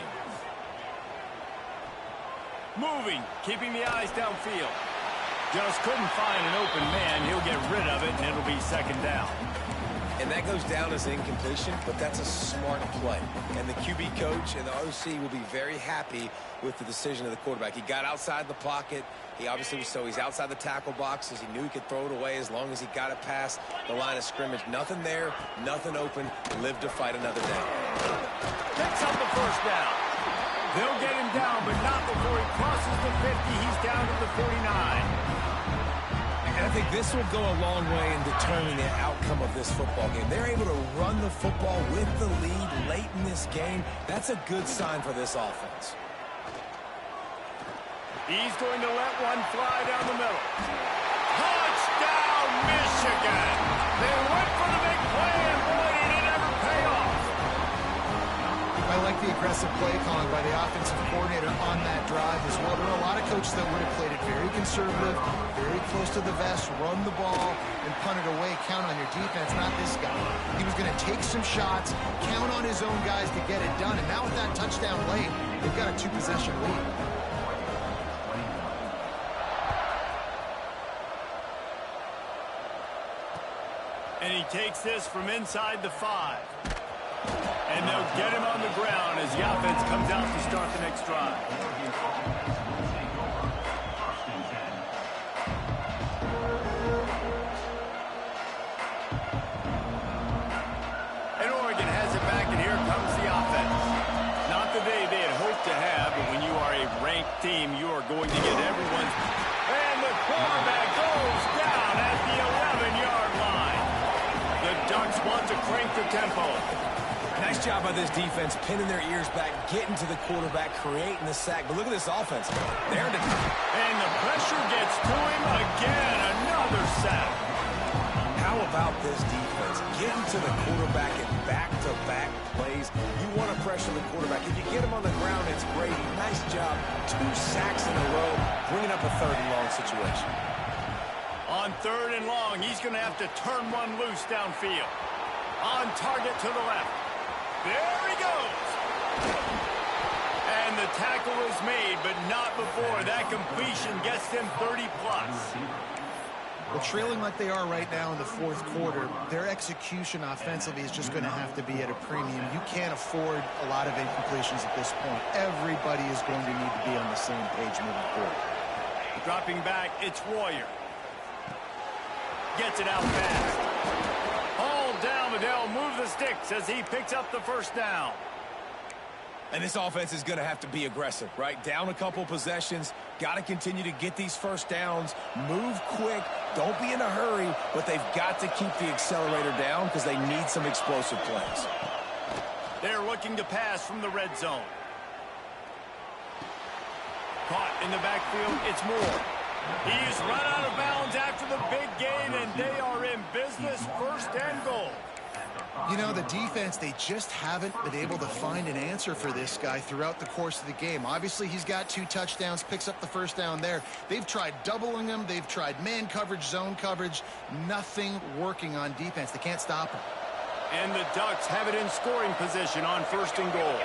S1: Moving, keeping the eyes downfield. Just couldn't find an open man. He'll get rid of it, and it'll be second down.
S3: And that goes down as incompletion, but that's a smart play. And the QB coach and the OC will be very happy with the decision of the quarterback. He got outside the pocket. He obviously was he's outside the tackle boxes. He knew he could throw it away as long as he got it past the line of scrimmage. Nothing there, nothing open. Live to fight another day.
S1: Picks up the first down. They'll get him down, but not before he crosses the 50. He's down to the 49.
S3: And I think this will go a long way in determining the outcome of this football game. They're able to run the football with the lead late in this game. That's a good sign for this offense.
S1: He's going to let one fly down the middle. Touchdown, Michigan! They went for the big play, and boy, did it ever pay off.
S2: I like the aggressive play calling by the offensive coordinator on that drive as well. There are a lot of coaches that would have played it very conservative, very close to the vest, run the ball, and punt it away. Count on your defense, not this guy. He was going to take some shots, count on his own guys to get it done. And now with that touchdown late, they've got a 2-possession lead.
S1: And he takes this from inside the 5. And they'll get him on the ground as the offense comes out to start the next drive. And Oregon has it back, and here comes the offense. Not the day they had hoped to have, but when you are a ranked team, you are going to get everyone's. And the quarterback goes down at the 11-yard line. The Ducks want to crank the tempo.
S3: Nice job by this defense, pinning their ears back, getting to the quarterback, creating the sack. But look at this offense. And
S1: the pressure gets to him again. Another sack.
S3: How about this defense? Getting to the quarterback in back-to-back plays. You want to pressure the quarterback. If you get him on the ground, it's great. Nice job. 2 sacks in a row, bringing up a 3rd-and-long situation.
S1: On 3rd and long, he's going to have to turn one loose downfield. On target to the left. There he goes. And the tackle is made, but not before that completion gets them 30-plus.
S2: Well, trailing like they are right now in the 4th quarter, their execution offensively is just going to have to be at a premium. You can't afford a lot of incompletions at this point. Everybody is going to need to be on the same page moving forward.
S1: Dropping back, it's Royer. Gets it out fast. Ball down, but they'll move the sticks as he picks up the 1st down.
S3: And this offense is going to have to be aggressive, right? Down a couple possessions. Got to continue to get these 1st downs. Move quick. Don't be in a hurry, but they've got to keep the accelerator down because they need some explosive plays.
S1: They're looking to pass from the red zone. Caught in the backfield, it's Moore. He's run out of bounds after the big gain, and they are in business, 1st and goal.
S2: You know, the defense, they just haven't been able to find an answer for this guy throughout the course of the game. Obviously, he's got 2 touchdowns, picks up the 1st down there. They've tried doubling him. They've tried man coverage, zone coverage. Nothing working on defense. They can't stop him.
S1: And the Ducks have it in scoring position on 1st and goal.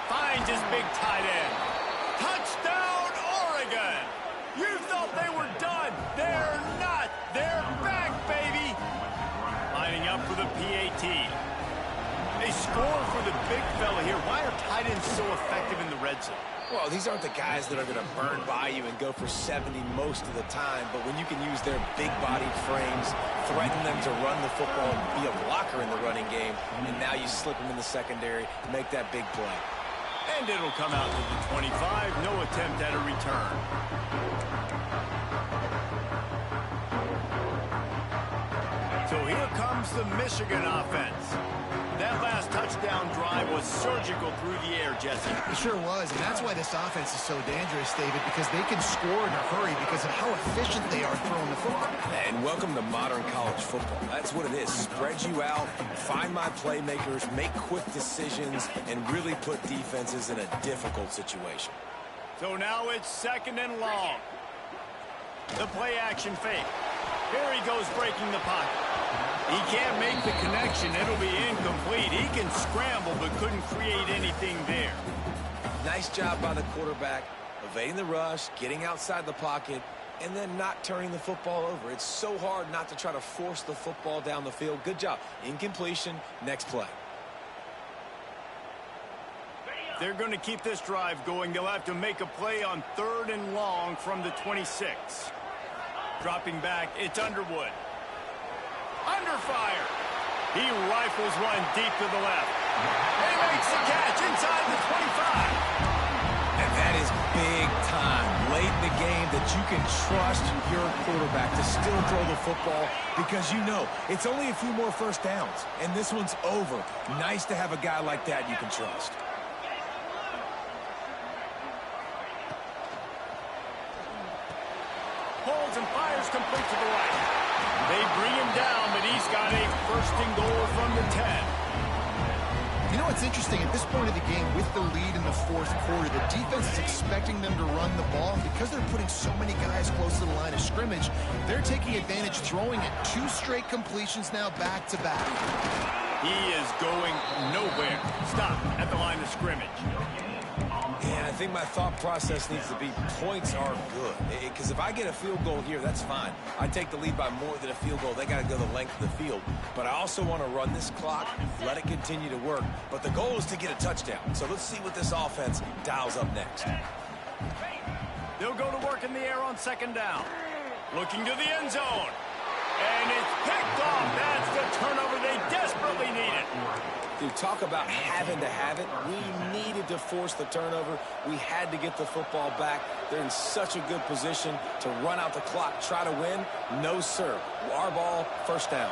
S1: Finds his big tight end. Touchdown, Oregon! You thought they were done. They're not. They're back, baby. Lining up for the PAT. They score for the big fella here. Why are tight ends so effective in the red zone?
S3: Well, these aren't the guys that are going to burn by you and go for 70 most of the time, but when you can use their big-bodied frames, threaten them to run the football and be a blocker in the running game, and now you slip them in the secondary, make that big play.
S1: And it'll come out to the 25. No attempt at a return. So here comes the Michigan offense. That last touchdown drive was surgical through the air, Jesse.
S2: It sure was, and that's why this offense is so dangerous, David, because they can score in a hurry because of how efficient they are throwing the football.
S3: And welcome to modern college football. That's what it is. Spread you out, find my playmakers, make quick decisions, and really put defenses in a difficult situation.
S1: So now it's 2nd and long. The play action fake. Here he goes breaking the pocket. He can't make the connection. It'll be incomplete. He can scramble but couldn't create anything there.
S3: Nice job by the quarterback, evading the rush, getting outside the pocket, and then not turning the football over. It's so hard not to try to force the football down the field. Good job. Incompletion, next play.
S1: They're going to keep this drive going. They'll have to make a play on 3rd and long from the 26. Dropping back, it's Underwood. Under fire. He rifles one deep to the left. He makes the catch inside the 25.
S3: And that is big time late in the game that you can trust your quarterback to still throw the football because you know it's only a few more first downs, and this one's over. Nice to have a guy like that you can trust.
S1: Pulls and fires complete to the right. They bring him down, but he's got a first and goal from the 10.
S2: You know what's interesting? At this point of the game, with the lead in the fourth quarter, the defense is expecting them to run the ball. And because they're putting so many guys close to the line of scrimmage, they're taking advantage, throwing it 2 straight completions now back-to-back.
S1: He is going nowhere. Stop at the line of scrimmage.
S3: Yeah, I think my thought process needs to be points are good. Because if I get a field goal here, that's fine. I take the lead by more than a field goal. They got to go the length of the field. But I also want to run this clock, let it continue to work. But the goal is to get a touchdown. So let's see what this offense dials up next.
S1: They'll go to work in the air on second down. Looking to the end zone. And it's picked off. That's the turnover they desperately needed.
S3: Dude, talk about having to have it. We needed to force the turnover. We had to get the football back. They're in such a good position to run out the clock, try to win. No, sir. Our ball, first down.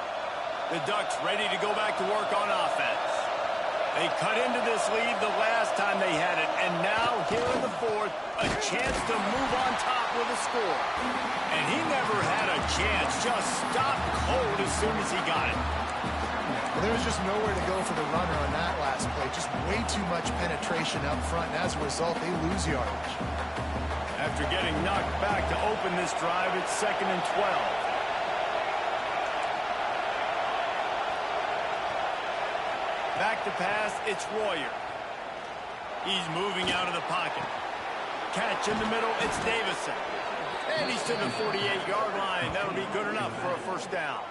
S1: The Ducks ready to go back to work on offense. They cut into this lead the last time they had it, and now here in the fourth, a chance to move on top with a score. And he never had a chance, just stopped cold as soon as he got it.
S2: Well, there was just nowhere to go for the runner on that last play. Just way too much penetration up front, and as a result, they lose yardage.
S1: After getting knocked back to open this drive, it's 2nd and 12. Back to pass, it's Royer. He's moving out of the pocket. Catch in the middle, it's Davison. And he's to the 48-yard line. That'll be good enough for a first down.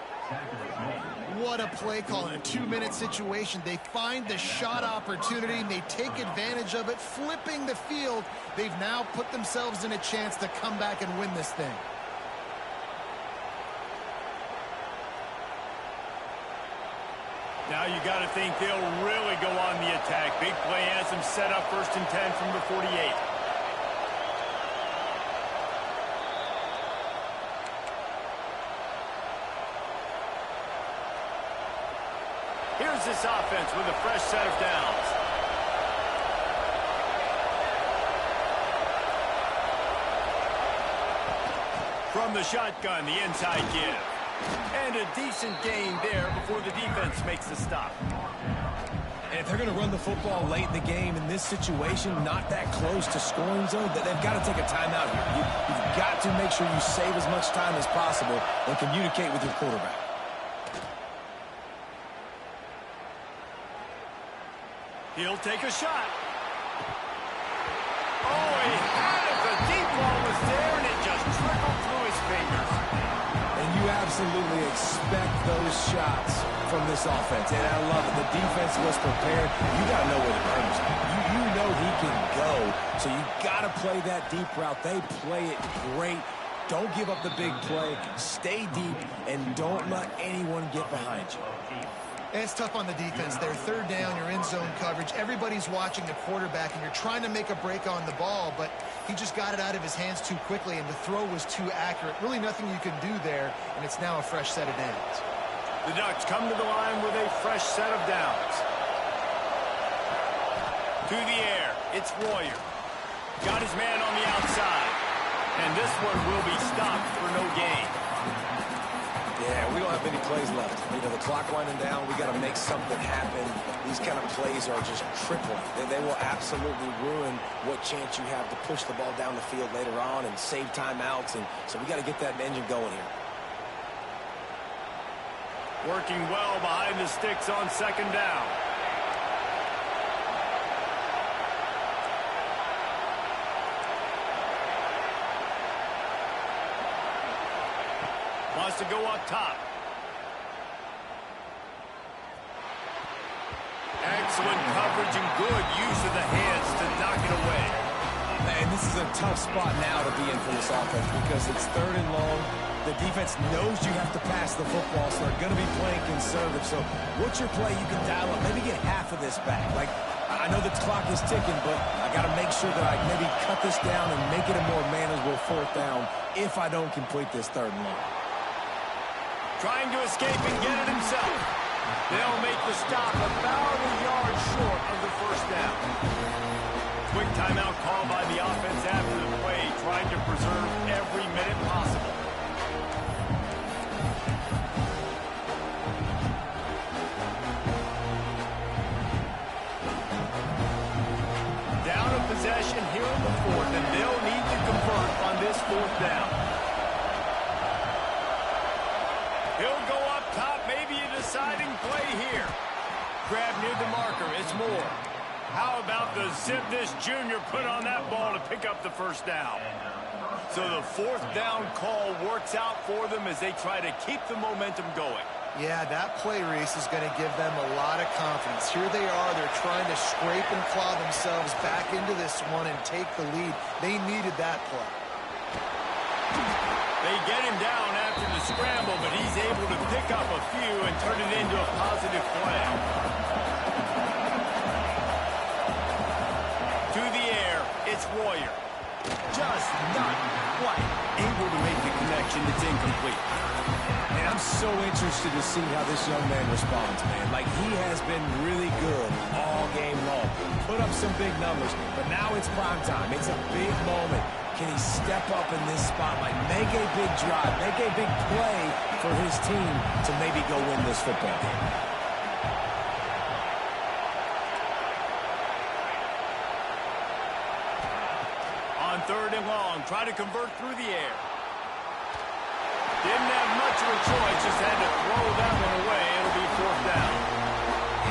S2: What a play call in a 2-minute situation. They find the shot opportunity, and they take advantage of it, flipping the field. They've now put themselves in a chance to come back and win this thing.
S1: Now you got to think they'll really go on the attack. Big play has them set up 1st and 10 from the 48. Here's this offense with a fresh set of downs. From the shotgun, the inside give. And a decent gain there before the defense makes the stop.
S3: And if they're going to run the football late in the game in this situation, not that close to scoring zone, they've got to take a timeout here. You've got to make sure you save as much time as possible and communicate with your quarterback.
S1: He'll take a shot. Oh, he had it. The deep ball was there, and it just trickled through his fingers.
S3: And you absolutely expect those shots from this offense. And I love it. The defense was prepared. You got to know where the runner's at. You know he can go. So you got to play that deep route. They play it great. Don't give up the big play. Stay deep, and don't let anyone get behind you.
S2: And it's tough on the defense there. 3rd down, you're in zone coverage. Everybody's watching the quarterback, and you're trying to make a break on the ball, but he just got it out of his hands too quickly, and the throw was too accurate. Really nothing you can do there, and it's now a fresh set of downs.
S1: The Ducks come to the line with a fresh set of downs. To the air, it's Royer. Got his man on the outside, and this one will be stopped for no gain.
S3: Yeah, we don't have many plays left. You know, the clock winding down, we got to make something happen. These kind of plays are just crippling. They will absolutely ruin what chance you have to push the ball down the field later on and save timeouts. And so we got to get that engine going here.
S1: Working well behind the sticks on 2nd down. Wants to go up top. Excellent coverage and good use of the hands to knock it away.
S3: And this is a tough spot now to be in for this offense because it's 3rd and long. The defense knows you have to pass the football, so they're going to be playing conservative. So what's your play you can dial up? Maybe get half of this back. Like, I know the clock is ticking, but I got to make sure that I maybe cut this down and make it a more manageable fourth down if I don't complete this third and long.
S1: Trying to escape and get it himself. They'll make the stop about a yard short of the first down. Quick timeout call by the offense after the play, trying to preserve every minute possible. Down a possession here in the fourth, and they'll need to convert on this fourth down. He'll go up top, maybe a deciding play here. Grab near the marker, it's Moore. How about the zip this junior put on that ball to pick up the first down? So the fourth down call works out for them as they try to keep the momentum going.
S2: Yeah, that play, Reese, is going to give them a lot of confidence. Here they are. They're trying to scrape and claw themselves back into this one and take the lead. They needed that play.
S1: They get him down after the scramble, but he's able to pick up a few and turn it into a positive play. To the air, it's Warrior. Just not quite able to make the connection. It's incomplete.
S3: And I'm so interested to see how this young man responds, man. Like, he has been really good all game long. Put up some big numbers, but now it's prime time. It's a big moment. Can he step up in this spotlight, make a big drive, make a big play for his team to maybe go win this football game?
S1: On third and long, try to convert through the air. Didn't have much of a choice, just had to throw that one away. It'll be fourth down.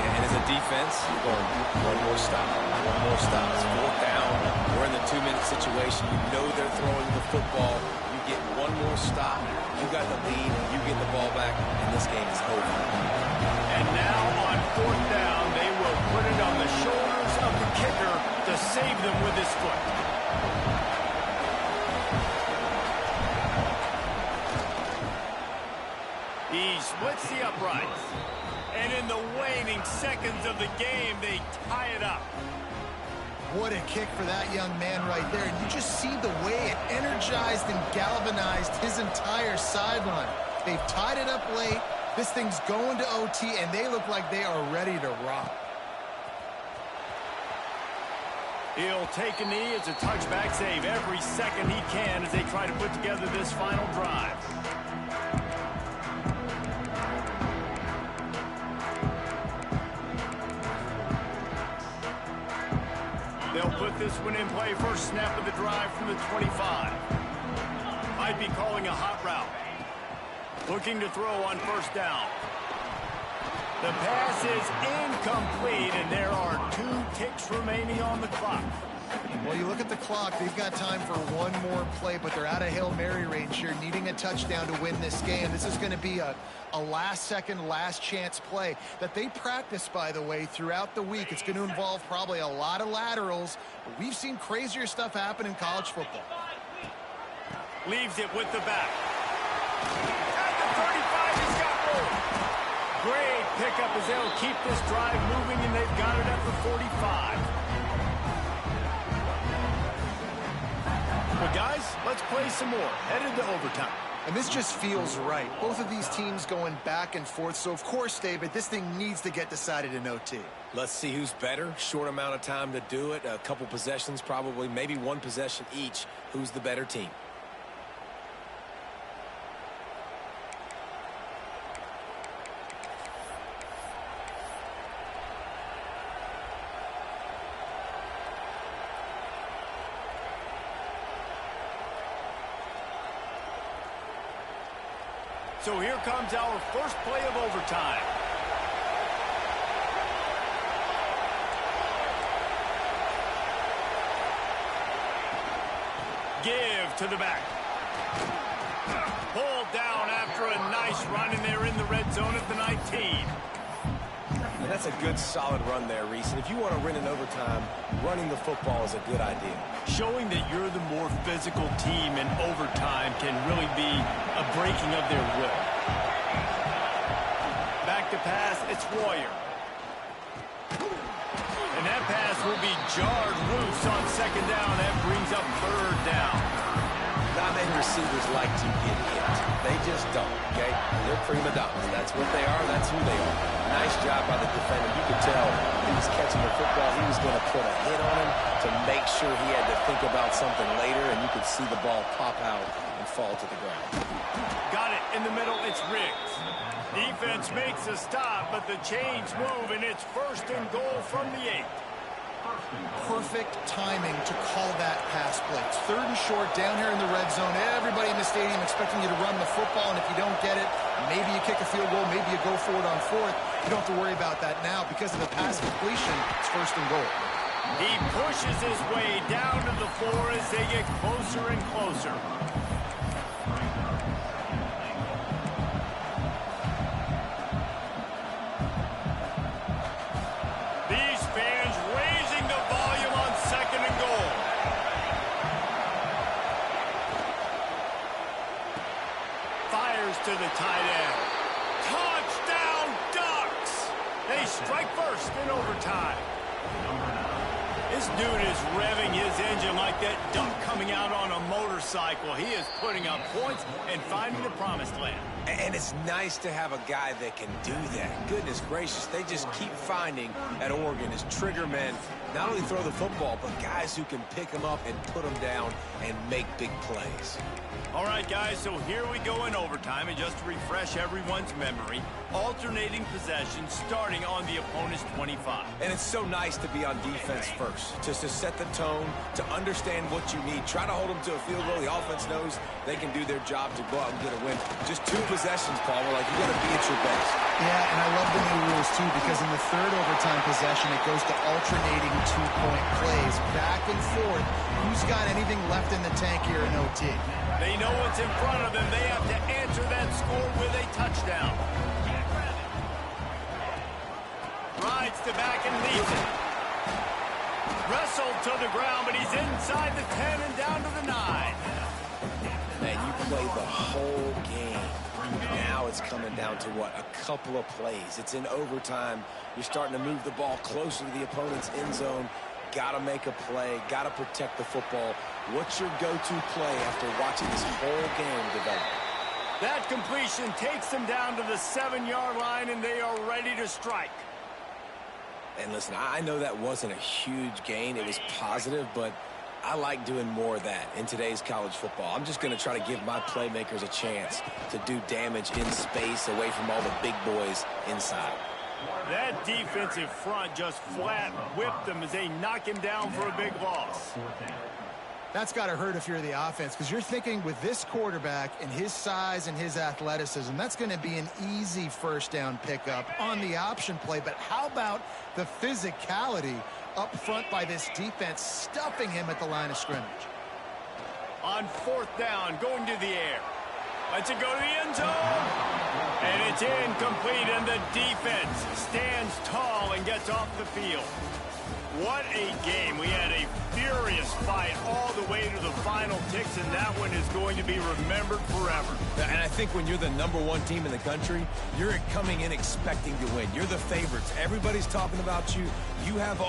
S3: And as a defense, you're going one more stop. One more stop. It's fourth down. We're in the 2-minute situation. You know they're throwing the football. You get one more stop. You got the lead. You get the ball back, and this game is over.
S1: And now on fourth down, they will put it on the shoulders of the kicker to save them with his foot. He splits the uprights. And in the waning seconds of the game, they tie it up.
S2: What a kick for that young man right there. And you just see the way it energized and galvanized his entire sideline. They've tied it up late. This thing's going to OT, and they look like they are ready to rock.
S1: He'll take a knee. It's a touchback save every second he can as they try to put together this final drive. They'll put this one in play. First snap of the drive from the 25. Might be calling a hot route. Looking to throw on first down. The pass is incomplete, and there are 2 ticks remaining on the clock.
S2: Well, you look at the clock, they've got time for one more play, but they're out of Hail Mary range here, needing a touchdown to win this game. This is going to be a last-second, last-chance play that they practice, by the way, throughout the week. It's going to involve probably a lot of laterals, but we've seen crazier stuff happen in college football.
S1: Leaves it with the back. At the 35, he's got room. Great pickup as they'll keep this drive moving, and they've got it at the 45. But guys, let's play some more. Headed to overtime.
S2: And this just feels right. Both of these teams going back and forth. So, of course, David, this thing needs to get decided in OT.
S3: Let's see who's better. Short amount of time to do it. A couple possessions, probably, maybe one possession each. Who's the better team?
S1: So here comes our first play of overtime. Give to the back. Pulled down after a nice run, and they're in the red zone at the 19.
S3: And that's a good, solid run there, Reese. And if you want to win in overtime, running the football is a good idea.
S1: Showing that you're the more physical team in overtime can really be a breaking of their will. Back to pass, it's Warrior. And that pass will be jarred loose on second down. That brings up third down.
S3: Not many receivers like to get hit. They just don't, okay? They're prima donnas. That's what they are. That's who they are. Nice job by the defender. You could tell he was catching the football. He was going to put a hit on him to make sure he had to think about something later, and you could see the ball pop out and fall to the ground.
S1: Got it in the middle. It's Riggs. Defense makes a stop, but the chains move, and it's first and goal from the 8.
S2: Perfect timing to call that pass play. It's third and short down here in the red zone. Everybody in the stadium expecting you to run the football, and if you don't get it, maybe you kick a field goal, maybe you go for it on fourth. You don't have to worry about that now. Because of the pass completion, it's first and goal.
S1: He pushes his way down to the floor as they get closer and closer. These fans raising the volume on second and goal. Fires to the tight end. Touchdown, Ducks! They strike first in overtime. This dude is revving his engine like that duck coming out on a motorcycle. He is putting up points and finding the promised land.
S3: And it's nice to have a guy that can do that. Goodness gracious, they just keep finding at Oregon as trigger men, not only throw the football, but guys who can pick them up and put them down and make big plays.
S1: All right, guys, so here we go in overtime, and just to refresh everyone's memory, alternating possessions starting on the opponent's 25.
S3: And it's so nice to be on defense first, just to set the tone, to understand what you need. Try to hold them to a field goal. The offense knows they can do their job to go out and get a win. Just 2 possessions, Paul. We're like, you got to be at your best.
S2: Yeah, and I love the new rules, too, because in the third overtime possession, it goes to alternating 2-point plays. Back and forth. Who's got anything left in the tank here in OT?
S1: They know what's in front of them. They have to answer that score with a touchdown. Rides to back and leads it. Wrestled to the ground, but he's inside the 10 and down to the 9.
S3: Man, you play the whole game. Now it's coming down to what? A couple of plays. It's in overtime. You're starting to move the ball closer to the opponent's end zone. Got to make a play. Got to protect the football. What's your go-to play after watching this whole game develop?
S1: That completion takes them down to the 7-yard line, and they are ready to strike.
S3: And listen, I know that wasn't a huge gain. It was positive, but I like doing more of that in today's college football. I'm just going to try to give my playmakers a chance to do damage in space away from all the big boys inside.
S1: That defensive front just flat whipped them as they knock him down for a big loss.
S2: That's got to hurt if you're the offense, because you're thinking with this quarterback and his size and his athleticism, that's going to be an easy first down pickup on the option play. But how about the physicality up front by this defense, stuffing him at the line of scrimmage?
S1: On fourth down, going to the air. Lets it go to the end zone. And it's incomplete, and the defense stands tall and gets off the field. What a game. We had a furious fight all the way to the final ticks, and that one is going to be remembered forever.
S3: And I think when you're the #1 team in the country, you're coming in expecting to win. You're the favorites. Everybody's talking about you. You have